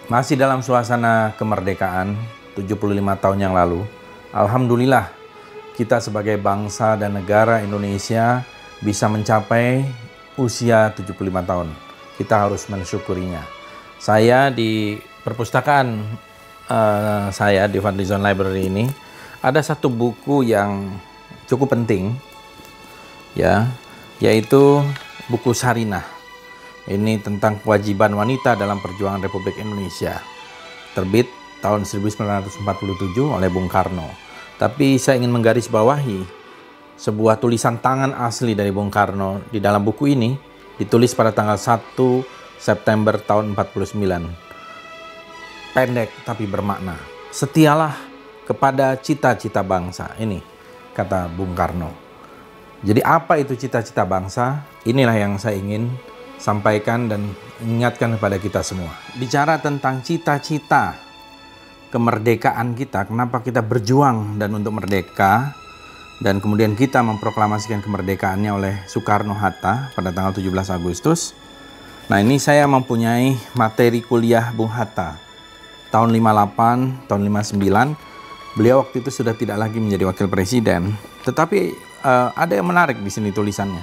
Masih dalam suasana kemerdekaan 75 tahun yang lalu, alhamdulillah kita sebagai bangsa dan negara Indonesia bisa mencapai usia 75 tahun. Kita harus mensyukurinya. Saya di perpustakaan saya di Fadlizon Library ini ada satu buku yang cukup penting, ya, yaitu buku Sarinah. Ini tentang kewajiban wanita dalam perjuangan Republik Indonesia. Terbit tahun 1947 oleh Bung Karno. Tapi saya ingin menggarisbawahi sebuah tulisan tangan asli dari Bung Karno di dalam buku ini, ditulis pada tanggal 1 September tahun 49. Pendek tapi bermakna. Setialah kepada cita-cita bangsa. Ini kata Bung Karno. Jadi apa itu cita-cita bangsa? Inilah yang saya ingin sampaikan dan ingatkan kepada kita semua. Bicara tentang cita-cita kemerdekaan kita, kenapa kita berjuang dan untuk merdeka, dan kemudian kita memproklamasikan kemerdekaannya oleh Soekarno-Hatta pada tanggal 17 Agustus. Nah, ini saya mempunyai materi kuliah Bung Hatta tahun 58, tahun 59. Beliau waktu itu sudah tidak lagi menjadi wakil presiden, tetapi ada yang menarik di sini tulisannya.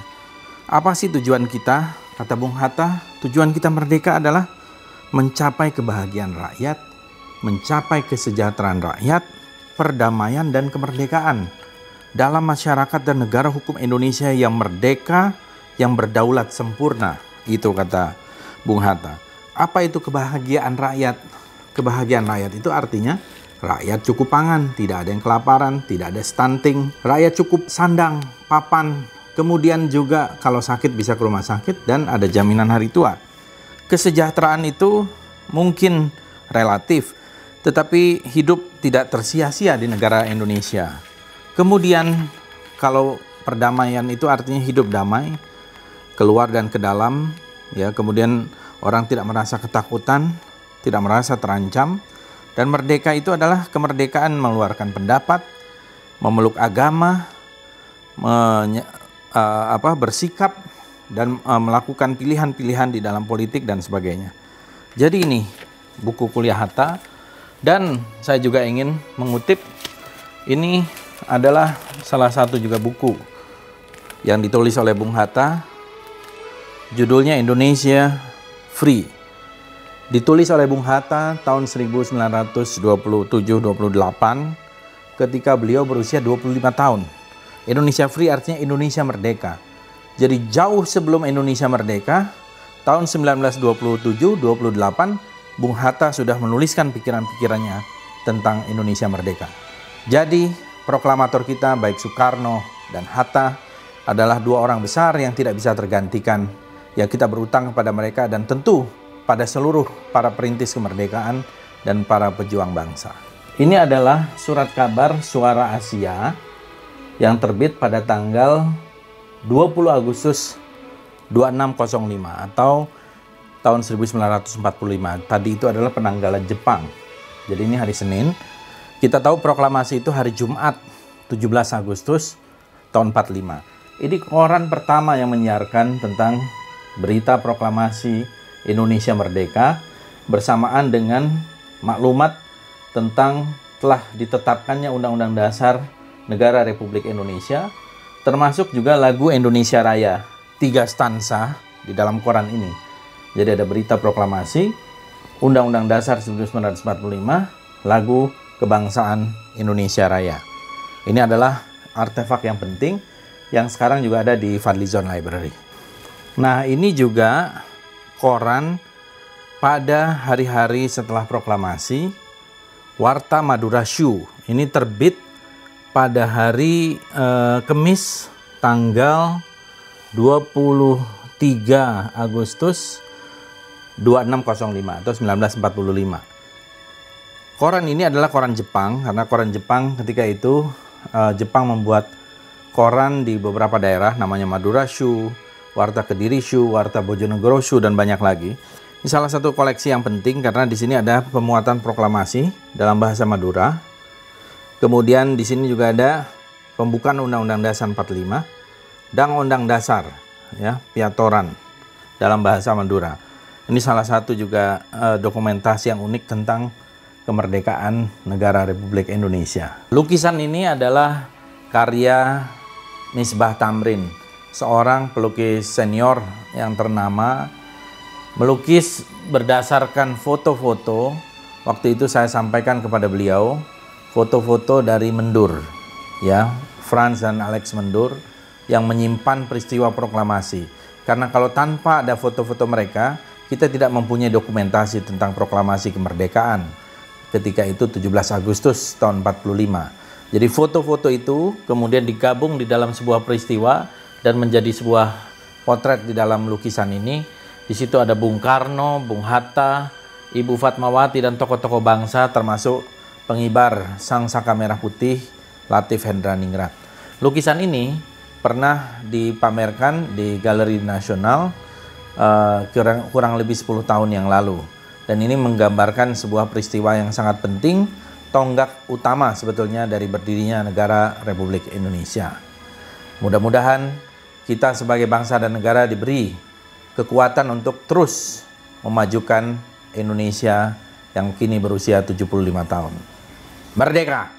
Apa sih tujuan kita? Kata Bung Hatta, tujuan kita merdeka adalah mencapai kebahagiaan rakyat, mencapai kesejahteraan rakyat, perdamaian dan kemerdekaan dalam masyarakat dan negara hukum Indonesia yang merdeka, yang berdaulat sempurna. Itu kata Bung Hatta. Apa itu kebahagiaan rakyat? Kebahagiaan rakyat itu artinya rakyat cukup pangan, tidak ada yang kelaparan, tidak ada stunting, rakyat cukup sandang, papan, kemudian juga kalau sakit bisa ke rumah sakit dan ada jaminan hari tua. Kesejahteraan itu mungkin relatif, tetapi hidup tidak tersia-sia di negara Indonesia. Kemudian kalau perdamaian itu artinya hidup damai, keluar dan ke dalam, ya. Kemudian orang tidak merasa ketakutan, tidak merasa terancam, dan merdeka itu adalah kemerdekaan mengeluarkan pendapat, memeluk agama, bersikap dan melakukan pilihan-pilihan di dalam politik dan sebagainya. Jadi ini buku kuliah Hatta, dan saya juga ingin mengutip, ini adalah salah satu juga buku yang ditulis oleh Bung Hatta, judulnya Indonesia Free. Ditulis oleh Bung Hatta tahun 1927-28 ketika beliau berusia 25 tahun. Indonesia Free artinya Indonesia merdeka. Jadi jauh sebelum Indonesia merdeka, tahun 1927-28, Bung Hatta sudah menuliskan pikiran-pikirannya tentang Indonesia merdeka. Jadi proklamator kita baik Soekarno dan Hatta adalah dua orang besar yang tidak bisa tergantikan. Ya, kita berutang kepada mereka dan tentu pada seluruh para perintis kemerdekaan dan para pejuang bangsa. Ini adalah surat kabar Suara Asia yang terbit pada tanggal 20 Agustus 2605 atau tahun 1945. Tadi itu adalah penanggalan Jepang. Jadi ini hari Senin. Kita tahu proklamasi itu hari Jumat 17 Agustus tahun 45. Ini koran pertama yang menyiarkan tentang berita proklamasi Indonesia merdeka bersamaan dengan maklumat tentang telah ditetapkannya Undang-Undang Dasar Negara Republik Indonesia, termasuk juga lagu Indonesia Raya, 3 stansa di dalam koran ini. Jadi ada berita proklamasi, Undang-Undang Dasar 1945, lagu kebangsaan Indonesia Raya. Ini adalah artefak yang penting yang sekarang juga ada di Fadlizon Library. Nah, ini juga koran pada hari-hari setelah proklamasi, Warta Madura Shoe. Ini terbit pada hari Kamis tanggal 23 Agustus 2605 atau 1945. Koran ini adalah koran Jepang, karena koran Jepang ketika itu Jepang membuat koran di beberapa daerah, namanya Madura Shoe, Warta Kediri Shoe, Warta Bojonegoro Shoe, dan banyak lagi. Ini salah satu koleksi yang penting karena di sini ada pemuatan proklamasi dalam bahasa Madura. Kemudian di sini juga ada pembukaan Undang-Undang Dasar 45 dan Undang Dasar, ya, piatoran dalam bahasa Madura. Ini salah satu juga dokumentasi yang unik tentang kemerdekaan negara Republik Indonesia. Lukisan ini adalah karya Misbah Tamrin, seorang pelukis senior yang ternama, melukis berdasarkan foto-foto. Waktu itu saya sampaikan kepada beliau foto-foto dari Mendur, ya, Franz dan Alex Mendur, yang menyimpan peristiwa proklamasi. Karena kalau tanpa ada foto-foto mereka, kita tidak mempunyai dokumentasi tentang proklamasi kemerdekaan ketika itu 17 Agustus tahun 45. Jadi foto-foto itu kemudian digabung di dalam sebuah peristiwa dan menjadi sebuah potret di dalam lukisan ini. Di situ ada Bung Karno, Bung Hatta, Ibu Fatmawati dan tokoh-tokoh bangsa termasuk pengibar Sang Saka Merah Putih Latif Hendraningrat. Lukisan ini pernah dipamerkan di Galeri Nasional kurang lebih 10 tahun yang lalu. Dan ini menggambarkan sebuah peristiwa yang sangat penting, tonggak utama sebetulnya dari berdirinya negara Republik Indonesia. Mudah-mudahan kita sebagai bangsa dan negara diberi kekuatan untuk terus memajukan Indonesia yang kini berusia 75 tahun. Merdeka!